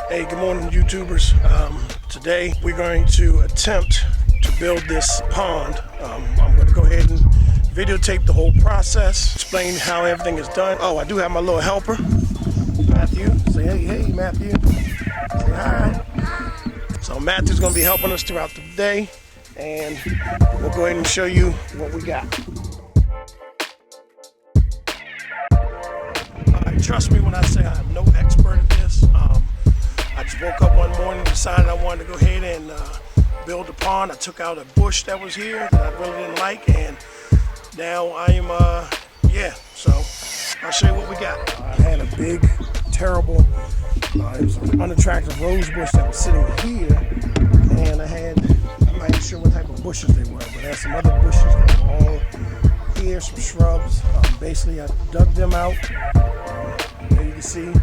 Hey, good morning, YouTubers. Today we're going to attempt to build this pond. I'm going to go ahead and videotape the whole process, explain how everything is done. Oh, I do have my little helper, Matthew. Say hey, Matthew. Say hi. So Matthew's going to be helping us throughout the day, and we'll go ahead and show you what we got. Trust me when I say I'm no expert at this. I just woke up one morning and decided I wanted to go ahead and build a pond. I took out a bush that was here that I really didn't like, and now I am, so I'll show you what we got. I had a big, terrible, it was an unattractive rose bush that was sitting here, and I'm not even sure what type of bushes they were, but I had some other bushes that were all here, some shrubs. Basically, I dug them out. There you can see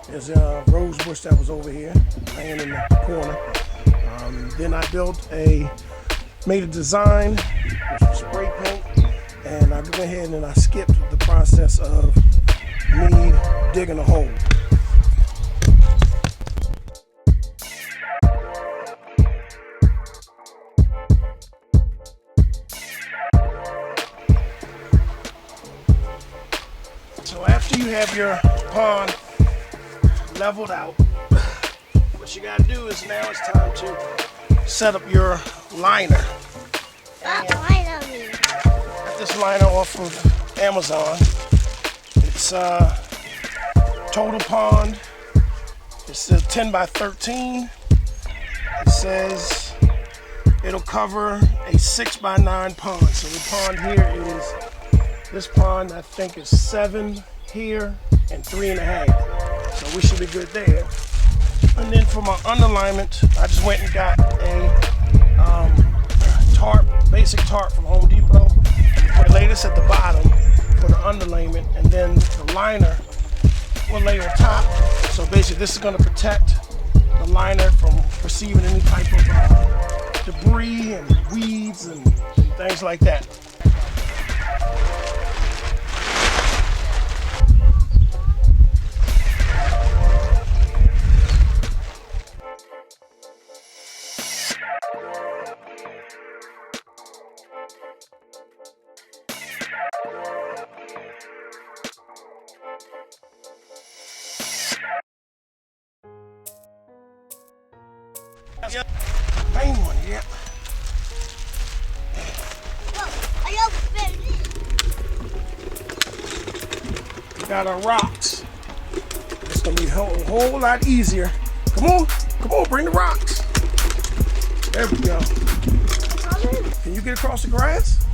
there's a rose bush that was over here, laying in the corner. Then I made a design with some spray paint, and I went ahead and I skipped the process of me digging a hole. So after you have your pond leveled out, what you gotta do is now it's time to set up your liner. What liner mean? Got this liner off of Amazon. It's Total Pond. It's a 10 by 13. It says it'll cover a 6 by 9 pond. So the pond here is, this pond I think is 7 here and 3.5. So we should be good there. And then for my underlayment, I just went and got a tarp, basic tarp from Home Depot. I lay this at the bottom for the underlayment, and then the liner will lay on top. So basically this is going to protect the liner from receiving any type of debris and weeds and things like that. Main one, yeah. We got our rocks. It's gonna be a whole lot easier. Come on, bring the rocks. There we go. Can you get across the grass?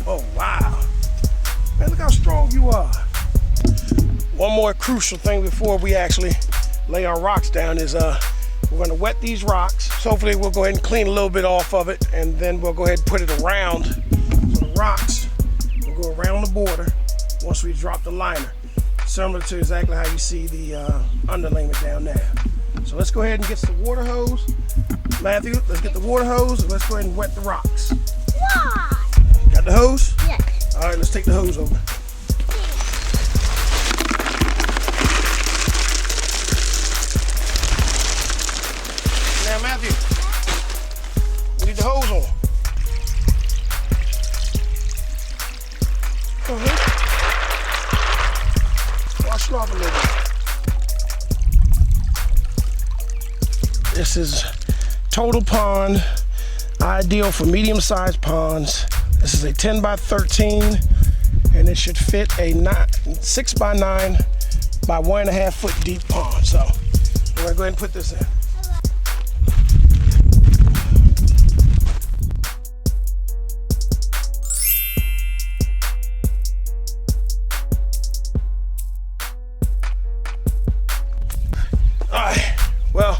Oh, wow. Man, look how strong you are. One more crucial thing before we actually lay our rocks down is we're going to wet these rocks. So hopefully we'll go ahead and clean a little bit off of it, and then we'll go ahead and put it around. So the rocks will go around the border once we drop the liner, similar to exactly how you see the underlayment down there. So let's go ahead and get the water hose. Matthew, let's get the water hose and let's go ahead and wet the rocks. Why? Got the hose? Yes. All right, let's take the hose over. Now, Matthew, we need the hose on. Go ahead. Wash it off a little bit. This is Total Pond, ideal for medium-sized ponds. This is a 10 by 13, and it should fit a 6 by 9 by 1.5 foot deep pond. So we're gonna go ahead and put this in. Well,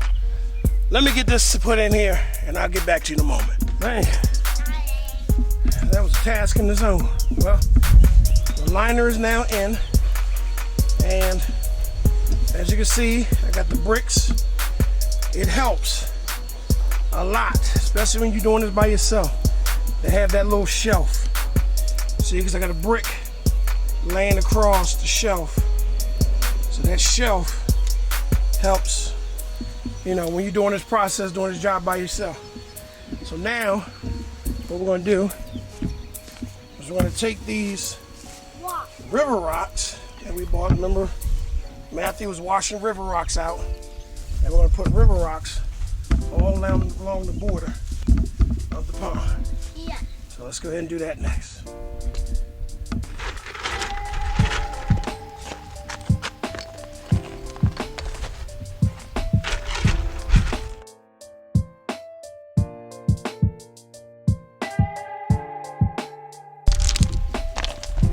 let me get this put in here, and I'll get back to you in a moment. Man, that was a task in its own. Well, the liner is now in, and as you can see, I got the bricks. It helps a lot, especially when you're doing this by yourself, to have that little shelf. See, because I got a brick laying across the shelf, so that shelf helps you know, when you're doing this process, doing this job by yourself. So now, what we're gonna do is we're gonna take these river rocks that we bought. Remember, Matthew was washing river rocks out, and we're gonna put river rocks all along the border of the pond. Yeah. So let's go ahead and do that next.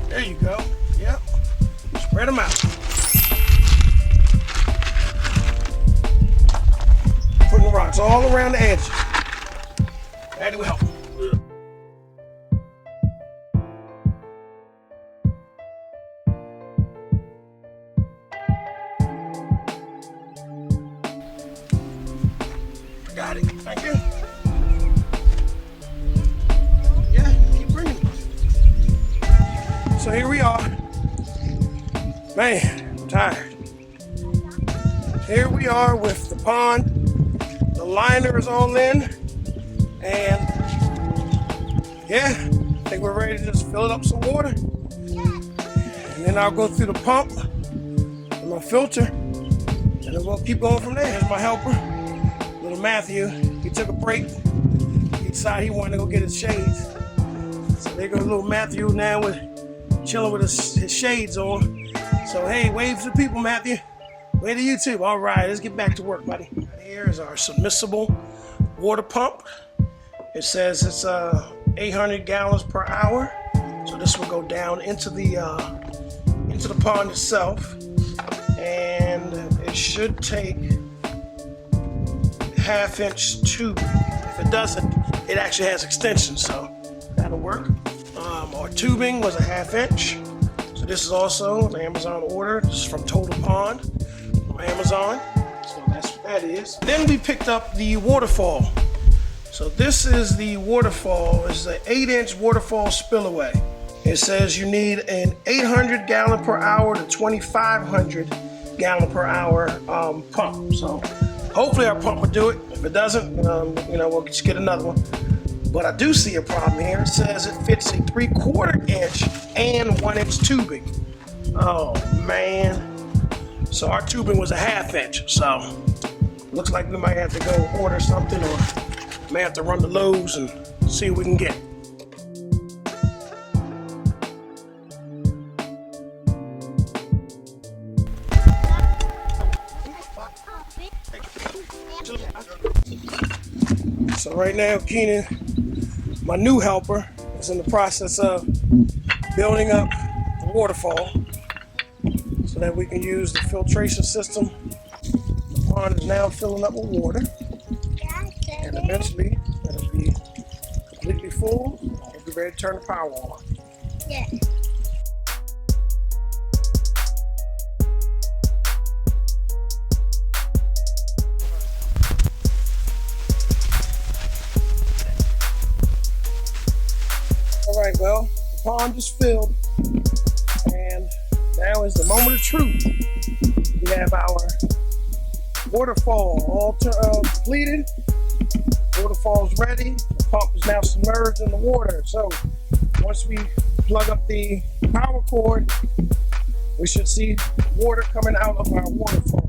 There you go. Yep. Spread them out. Putting the rocks all around the edges. That will help. Got it. Thank you. Yeah, keep bringing it. So here we are. Man, I'm tired. Here we are with the pond. The liner is all in. And yeah, I think we're ready to just fill it up some water. And then I'll go through the pump and my filter. And then we'll keep going from there. Here's my helper, little Matthew. He took a break. He decided he wanted to go get his shades. So there goes little Matthew now with chilling with his shades on. So hey, wave to the people, Matthew. Wave to YouTube. All right, let's get back to work, buddy. Here is our submersible water pump. It says it's 800 gallons per hour. So this will go down into the pond itself, and it should take half-inch tube. If it doesn't, it actually has extensions, so that'll work. Our tubing was a half-inch. So this is also an Amazon order. This is from Total Pond from Amazon. So that's what that is. Then we picked up the waterfall. So this is the waterfall. It's an 8-inch waterfall spillway. It says you need an 800 gallon per hour to 2,500 gallon per hour pump. So hopefully our pump will do it. If it doesn't, you know, we'll just get another one. But I do see a problem here. It says it fits a 3/4 inch and 1-inch tubing. Oh man. So our tubing was a half-inch. So looks like we might have to go order something, or may have to run to Lowe's and see what we can get. So right now, Keenan, my new helper, is in the process of building up the waterfall so that we can use the filtration system. The pond is now filling up with water, and eventually it'll be completely full. We'll be ready to turn the power on. Yeah. All right, well, the pond is filled, and now is the moment of truth. We have our waterfall all completed. Waterfall is ready. The pump is now submerged in the water. So once we plug up the power cord, we should see water coming out of our waterfall.